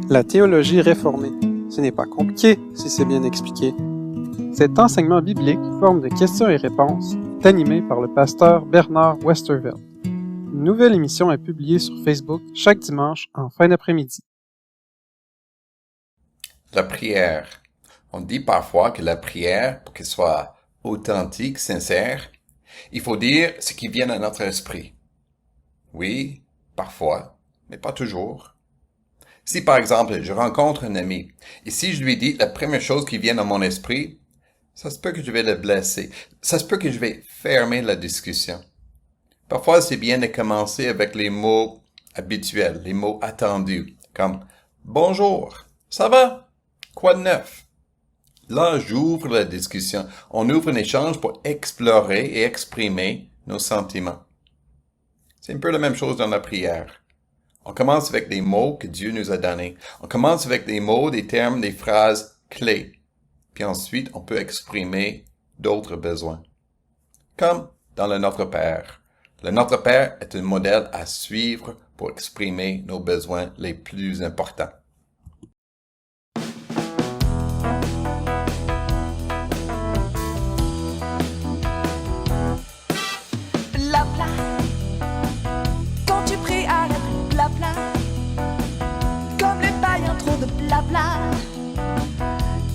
La théologie réformée. Ce n'est pas compliqué si c'est bien expliqué. Cet enseignement biblique, forme de questions et réponses, est animé par le pasteur Bernard Westervelt. Une nouvelle émission est publiée sur Facebook chaque dimanche en fin d'après-midi. La prière. On dit parfois que la prière, pour qu'elle soit authentique, sincère, il faut dire ce qui vient à notre esprit. Oui, parfois, mais pas toujours. Si par exemple, je rencontre un ami, et si je lui dis la première chose qui vient à mon esprit, ça se peut que je vais le blesser. Ça se peut que je vais fermer la discussion. Parfois, c'est bien de commencer avec les mots habituels, les mots attendus, comme « Bonjour, ça va? Quoi de neuf? » Là, j'ouvre la discussion. On ouvre un échange pour explorer et exprimer nos sentiments. C'est un peu la même chose dans la prière. On commence avec des mots que Dieu nous a donnés. On commence avec des mots, des termes, des phrases clés. Puis ensuite, on peut exprimer d'autres besoins. Comme dans le Notre Père. Le Notre Père est un modèle à suivre pour exprimer nos besoins les plus importants. Blabla. Quand tu pries, arrête le blabla. Comme les païens, trop de blabla.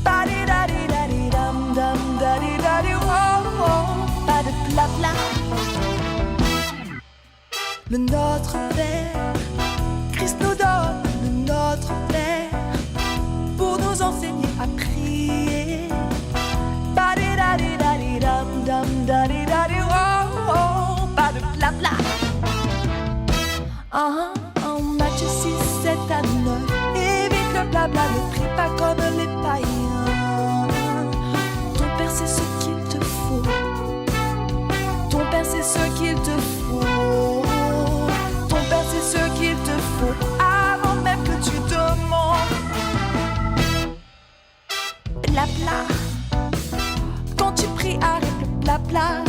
Ba-di-da-di-da-di-dam, dam, da-di-da-di, oh, oh. Pas de blabla. Le Notre Père, Christ nous donne le Notre Père pour nous enseigner à prier. Ba-di-da-di-da-di-dam, dam, da-di-da-di, oh, oh. Pas de blabla. Matthieu 6, 7 à 9. Évite le blabla, ne prie pas comme les païens. Ton Père sait ce qu'il te faut. Ton Père sait ce qu'il te faut. Ton Père sait ce qu'il te faut avant même que tu demandes. Blabla. Quand tu pries, arrête le blabla.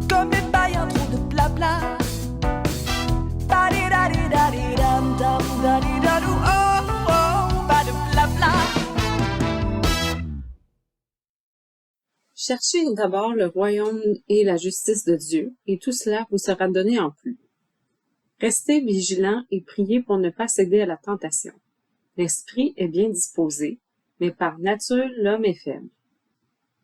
Comme les païens, trop de blabla. Ba-di-da-di-da-di-dam, dam, da-di-da-dou, oh, oh, pas de blabla. Cherchez d'abord le royaume et la justice de Dieu, et tout cela vous sera donné en plus. Restez vigilants et priez pour ne pas céder à la tentation. L'esprit est bien disposé, mais par nature l'homme est faible.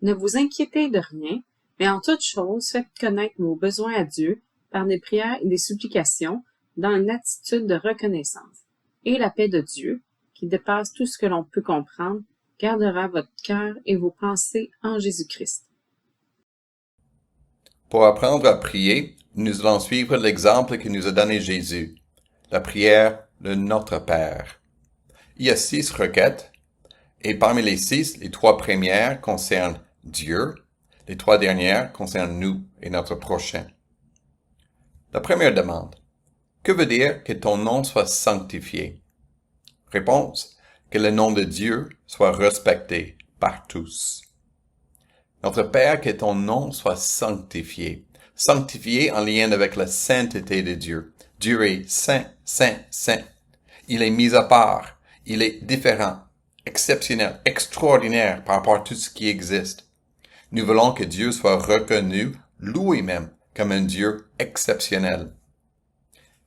Ne vous inquiétez de rien, mais en toute chose faites connaître vos besoins à Dieu par des prières et des supplications dans une attitude de reconnaissance. Et la paix de Dieu, qui dépasse tout ce que l'on peut comprendre, gardera votre cœur et vos pensées en Jésus-Christ. Pour apprendre à prier, nous allons suivre l'exemple que nous a donné Jésus, la prière de Notre Père. Il y a 6 requêtes, et parmi les 6, les 3 premières concernent Dieu, les 3 dernières concernent nous et notre prochain. La première demande. Que veut dire que ton nom soit sanctifié? Réponse. Que le nom de Dieu soit respecté par tous. Notre Père, que ton nom soit sanctifié. Sanctifié en lien avec la sainteté de Dieu. Dieu est saint, saint, saint. Il est mis à part. Il est différent, exceptionnel, extraordinaire par rapport à tout ce qui existe. Nous voulons que Dieu soit reconnu, loué même, comme un Dieu exceptionnel.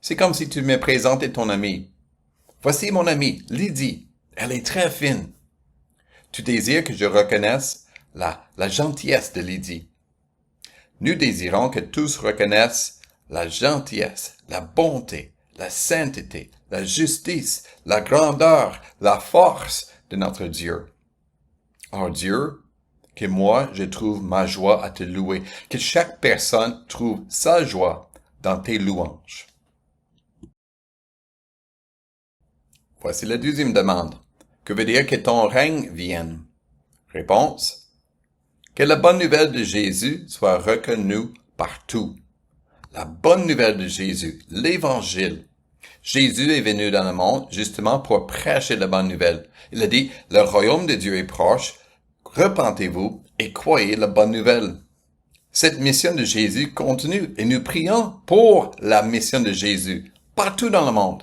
C'est comme si tu me présentais ton amie. Voici mon amie, Lydie. Elle est très fine. Tu désires que je reconnaisse la gentillesse de Lydie. Nous désirons que tous reconnaissent la gentillesse, la bonté, la sainteté, la justice, la grandeur, la force de notre Dieu. Oh Dieu, que moi je trouve ma joie à te louer, que chaque personne trouve sa joie dans tes louanges. Voici la deuxième demande. Que veut dire que ton règne vienne? Réponse. Que la bonne nouvelle de Jésus soit reconnue partout. La bonne nouvelle de Jésus, l'Évangile. Jésus est venu dans le monde justement pour prêcher la bonne nouvelle. Il a dit, le royaume de Dieu est proche, repentez-vous et croyez la bonne nouvelle. Cette mission de Jésus continue et nous prions pour la mission de Jésus partout dans le monde.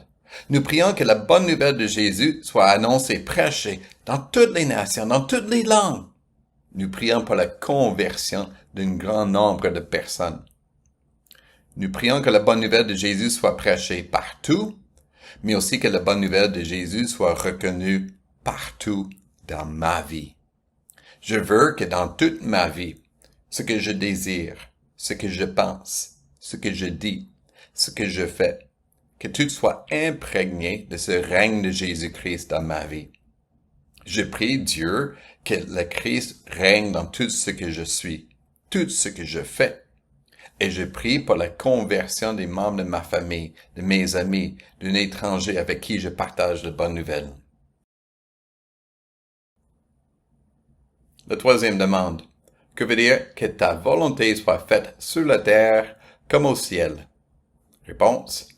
Nous prions que la bonne nouvelle de Jésus soit annoncée, prêchée dans toutes les nations, dans toutes les langues. Nous prions pour la conversion d'un grand nombre de personnes. Nous prions que la bonne nouvelle de Jésus soit prêchée partout, mais aussi que la bonne nouvelle de Jésus soit reconnue partout dans ma vie. Je veux que dans toute ma vie, ce que je désire, ce que je pense, ce que je dis, ce que je fais, que tout soit imprégné de ce règne de Jésus-Christ dans ma vie. Je prie Dieu que le Christ règne dans tout ce que je suis, tout ce que je fais. Et je prie pour la conversion des membres de ma famille, de mes amis, d'un étranger avec qui je partage de bonnes nouvelles. La troisième demande. Que veut dire que ta volonté soit faite sur la terre comme au ciel? Réponse.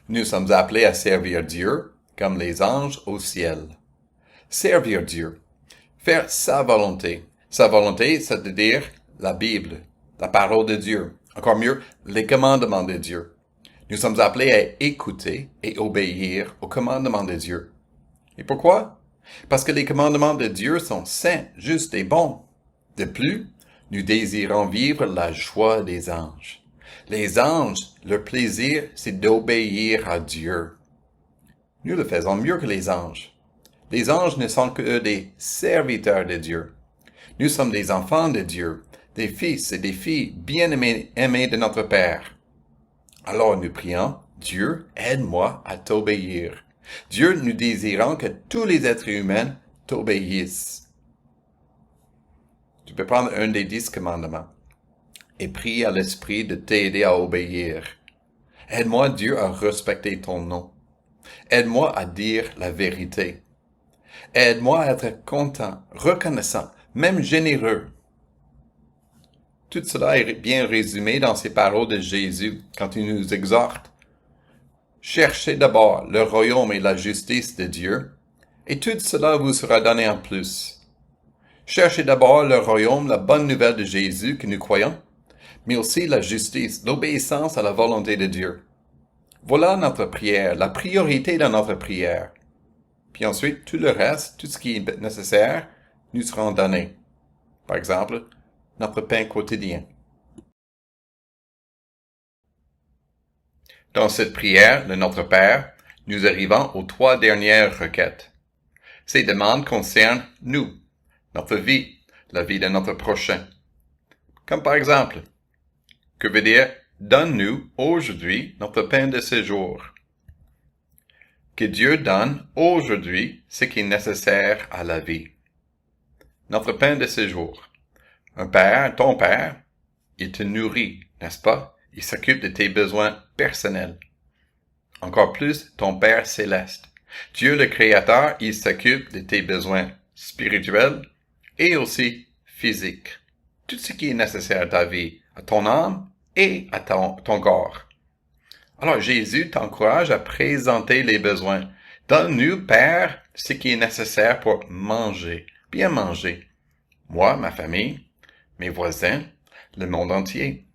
Nous sommes appelés à servir Dieu comme les anges au ciel. Servir Dieu. Faire sa volonté. Sa volonté, c'est-à-dire la Bible, la parole de Dieu. Encore mieux, les commandements de Dieu. Nous sommes appelés à écouter et obéir aux commandements de Dieu. Et pourquoi? Parce que les commandements de Dieu sont saints, justes et bons. De plus, nous désirons vivre la joie des anges. Les anges, leur plaisir, c'est d'obéir à Dieu. Nous le faisons mieux que les anges. Les anges ne sont que des serviteurs de Dieu. Nous sommes des enfants de Dieu, des fils et des filles bien-aimés de notre Père. Alors nous prions, Dieu, aide-moi à t'obéir. Dieu, nous désirons que tous les êtres humains t'obéissent. Tu peux prendre un des 10 commandements et prier à l'Esprit de t'aider à obéir. Aide-moi, Dieu, à respecter ton nom. Aide-moi à dire la vérité. Aide-moi à être content, reconnaissant, même généreux. Tout cela est bien résumé dans ces paroles de Jésus quand il nous exhorte. Cherchez d'abord le royaume et la justice de Dieu, et tout cela vous sera donné en plus. Cherchez d'abord le royaume, la bonne nouvelle de Jésus que nous croyons, mais aussi la justice, l'obéissance à la volonté de Dieu. Voilà notre prière, la priorité de notre prière. Puis ensuite, tout le reste, tout ce qui est nécessaire, nous seront donnés. Par exemple, notre pain quotidien. Dans cette prière de notre Père, nous arrivons aux 3 dernières requêtes. Ces demandes concernent nous, notre vie, la vie de notre prochain. Comme par exemple, que veut dire « Donne-nous aujourd'hui notre pain de ce jour ». Que Dieu donne aujourd'hui ce qui est nécessaire à la vie. Notre pain de ce jour. Un père, ton père, il te nourrit, n'est-ce pas? Il s'occupe de tes besoins personnels. Encore plus, ton Père céleste. Dieu le Créateur, il s'occupe de tes besoins spirituels et aussi physiques. Tout ce qui est nécessaire à ta vie, à ton âme et à ton corps. Alors Jésus t'encourage à présenter les besoins. Donne-nous, Père, ce qui est nécessaire pour manger, bien manger. Moi, ma famille, mes voisins, le monde entier.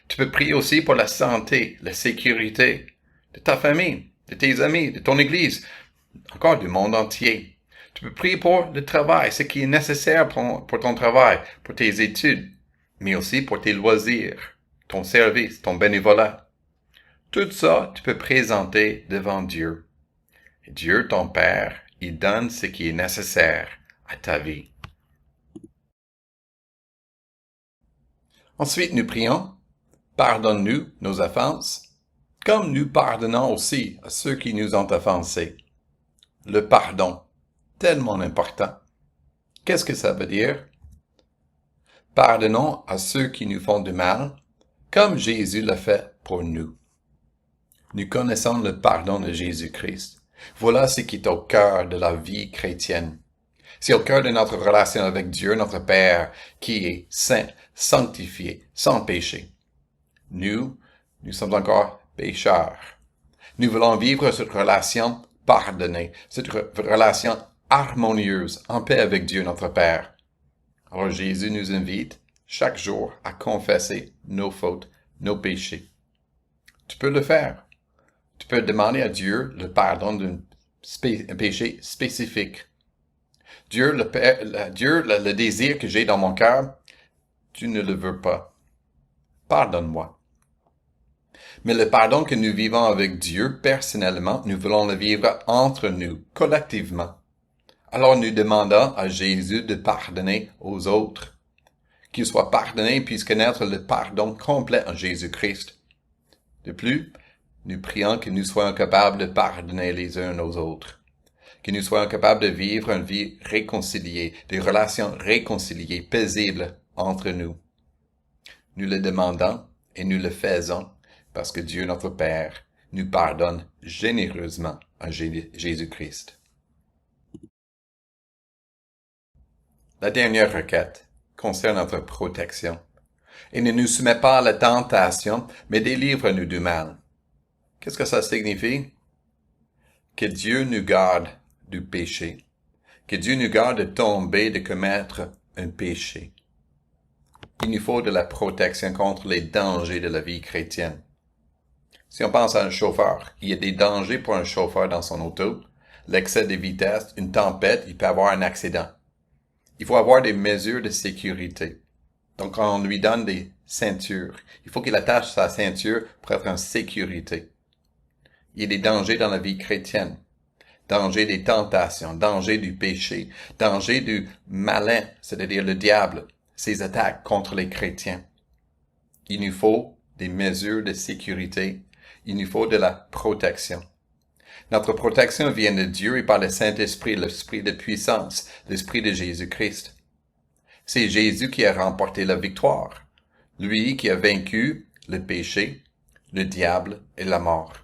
Tu peux prier aussi pour la santé, la sécurité de ta famille, de tes amis, de ton église, encore du monde entier. Tu peux prier pour le travail, ce qui est nécessaire pour ton travail, pour tes études, mais aussi pour tes loisirs, ton service, ton bénévolat. Tout ça, tu peux présenter devant Dieu. Et Dieu, ton Père, il donne ce qui est nécessaire à ta vie. Ensuite, nous prions, pardonne-nous nos offenses, comme nous pardonnons aussi à ceux qui nous ont offensés. Le pardon, tellement important. Qu'est-ce que ça veut dire? Pardonnons à ceux qui nous font du mal, comme Jésus l'a fait pour nous. Nous connaissons le pardon de Jésus-Christ. Voilà ce qui est au cœur de la vie chrétienne. C'est au cœur de notre relation avec Dieu, notre Père, qui est saint, sanctifié, sans péché. Nous sommes encore pécheurs. Nous voulons vivre cette relation pardonnée, cette relation harmonieuse, en paix avec Dieu, notre Père. Alors Jésus nous invite chaque jour à confesser nos fautes, nos péchés. Tu peux le faire. Tu peux demander à Dieu le pardon d'un péché spécifique. Dieu, le désir que j'ai dans mon cœur, tu ne le veux pas. Pardonne-moi. Mais le pardon que nous vivons avec Dieu personnellement, nous voulons le vivre entre nous, collectivement. Alors nous demandons à Jésus de pardonner aux autres. Qu'ils soient pardonnés et puissent connaître le pardon complet en Jésus-Christ. De plus, nous prions que nous soyons capables de pardonner les uns aux autres. Que nous soyons capables de vivre une vie réconciliée, des relations réconciliées, paisibles entre nous. Nous le demandons et nous le faisons parce que Dieu notre Père nous pardonne généreusement en Jésus-Christ. La dernière requête concerne notre protection. Et ne nous soumets pas à la tentation, mais délivre-nous du mal. Qu'est-ce que ça signifie? Que Dieu nous garde du péché. Que Dieu nous garde de tomber, de commettre un péché. Il nous faut de la protection contre les dangers de la vie chrétienne. Si on pense à un chauffeur, il y a des dangers pour un chauffeur dans son auto. L'excès de vitesse, une tempête, il peut avoir un accident. Il faut avoir des mesures de sécurité. Donc, on lui donne des ceintures. Il faut qu'il attache sa ceinture pour être en sécurité. Il y a des dangers dans la vie chrétienne. Danger des tentations, danger du péché, danger du malin, c'est-à-dire le diable, ses attaques contre les chrétiens. Il nous faut des mesures de sécurité. Il nous faut de la protection. Notre protection vient de Dieu et par le Saint-Esprit, l'Esprit de puissance, l'Esprit de Jésus-Christ. C'est Jésus qui a remporté la victoire. Lui qui a vaincu le péché, le diable et la mort.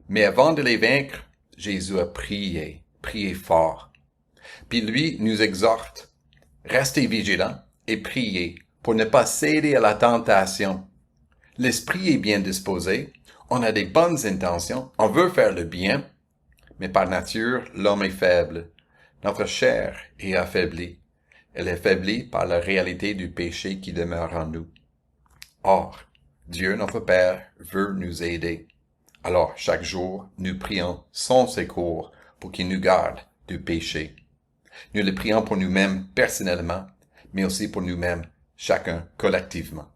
Mais avant de les vaincre, Jésus a prié fort. Puis lui nous exhorte, restez vigilants et priez pour ne pas céder à la tentation. L'esprit est bien disposé, on a des bonnes intentions, on veut faire le bien, mais par nature, l'homme est faible. Notre chair est affaiblie. Elle est affaiblie par la réalité du péché qui demeure en nous. Or, Dieu notre Père veut nous aider. Alors, chaque jour, nous prions son secours pour qu'il nous garde du péché. Nous le prions pour nous-mêmes personnellement, mais aussi pour nous-mêmes, chacun collectivement.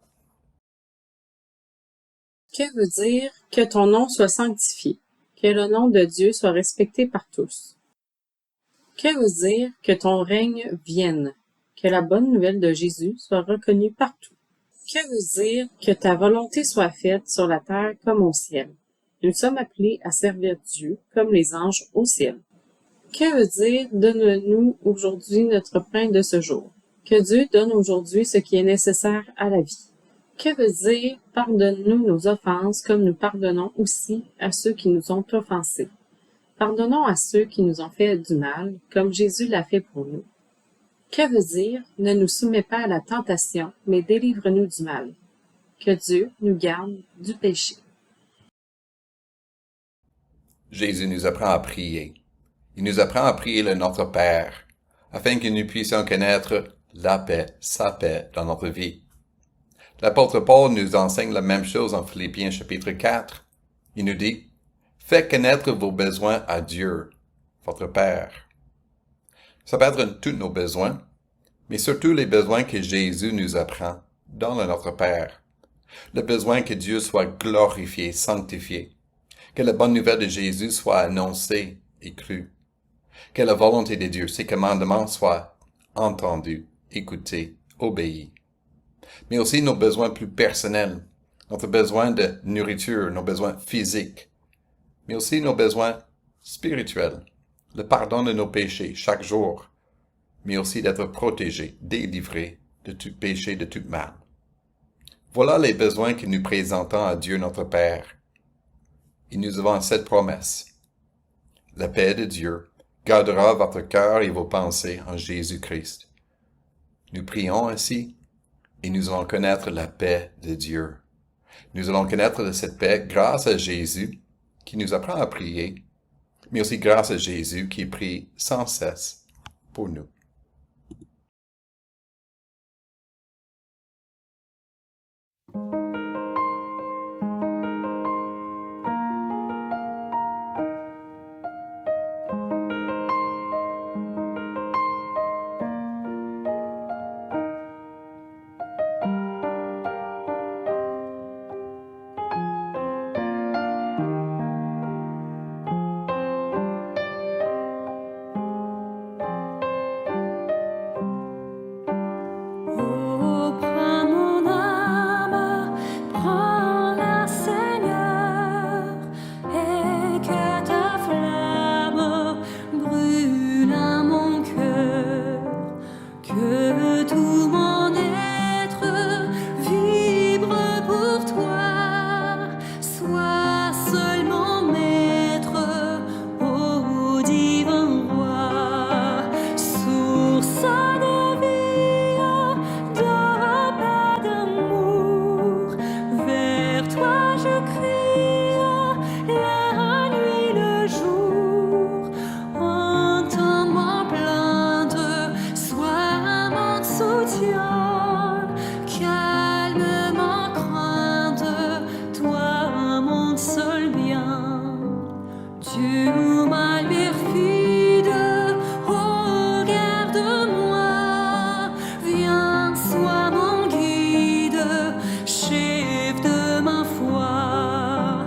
Que veut dire que ton nom soit sanctifié, que le nom de Dieu soit respecté par tous? Que veut dire que ton règne vienne, que la bonne nouvelle de Jésus soit reconnue partout? Que veut dire que ta volonté soit faite sur la terre comme au ciel? Nous sommes appelés à servir Dieu comme les anges au ciel. Que veut dire « Donne-nous aujourd'hui notre pain de ce jour ». Que Dieu donne aujourd'hui ce qui est nécessaire à la vie. Que veut dire « Pardonne-nous nos offenses comme nous pardonnons aussi à ceux qui nous ont offensés ». Pardonnons à ceux qui nous ont fait du mal, comme Jésus l'a fait pour nous. Que veut dire « Ne nous soumets pas à la tentation, mais délivre-nous du mal ». Que Dieu nous garde du péché. Jésus nous apprend à prier. Il nous apprend à prier le Notre Père, afin que nous puissions connaître la paix, sa paix dans notre vie. L'apôtre Paul nous enseigne la même chose en Philippiens chapitre 4. Il nous dit, « Faites connaître vos besoins à Dieu, votre Père. » Ça peut être tous nos besoins, mais surtout les besoins que Jésus nous apprend dans le Notre Père. Le besoin que Dieu soit glorifié, sanctifié. Que la bonne nouvelle de Jésus soit annoncée et crue. Que la volonté de Dieu, ses commandements soient entendus, écoutés, obéis. Mais aussi nos besoins plus personnels, notre besoin de nourriture, nos besoins physiques, mais aussi nos besoins spirituels, le pardon de nos péchés chaque jour, mais aussi d'être protégés, délivrés de tout péché, de tout mal. Voilà les besoins que nous présentons à Dieu notre Père. Et nous avons cette promesse. La paix de Dieu gardera votre cœur et vos pensées en Jésus-Christ. Nous prions ainsi et nous allons connaître la paix de Dieu. Nous allons connaître cette paix grâce à Jésus qui nous apprend à prier, mais aussi grâce à Jésus qui prie sans cesse pour nous. Dieu ou mal perfide, regarde-moi, viens, sois mon guide, chef de ma foi.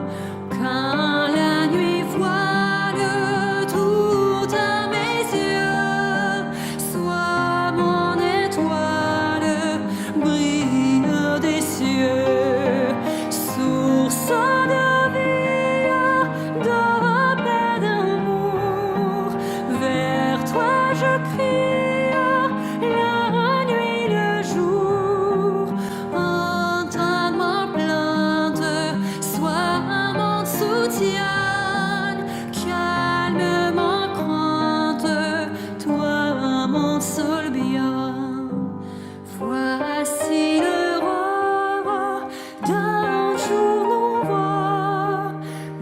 Quand la nuit voile tout à mes yeux, sois mon étoile, brille des cieux, source de vie, de paix, d'amour. Vers toi je crie, la nuit, le jour. Entends ma plainte, sois mon soutien, calme ma crainte, toi mon seul bien. Voici l'aurore d'un jour nouveau,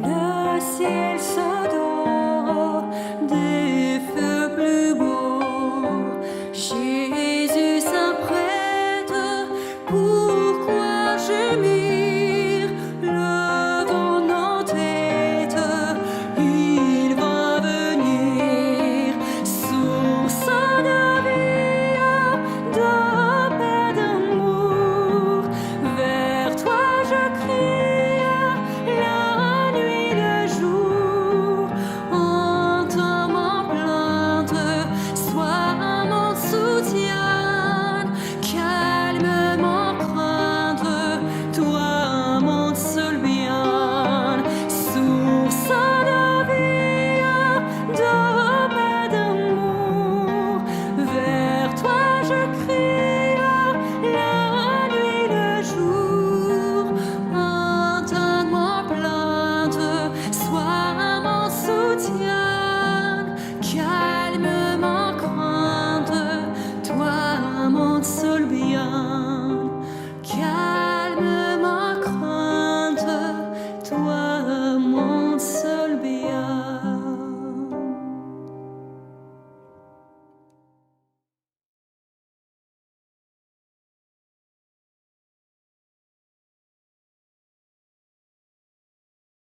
le ciel se dort, des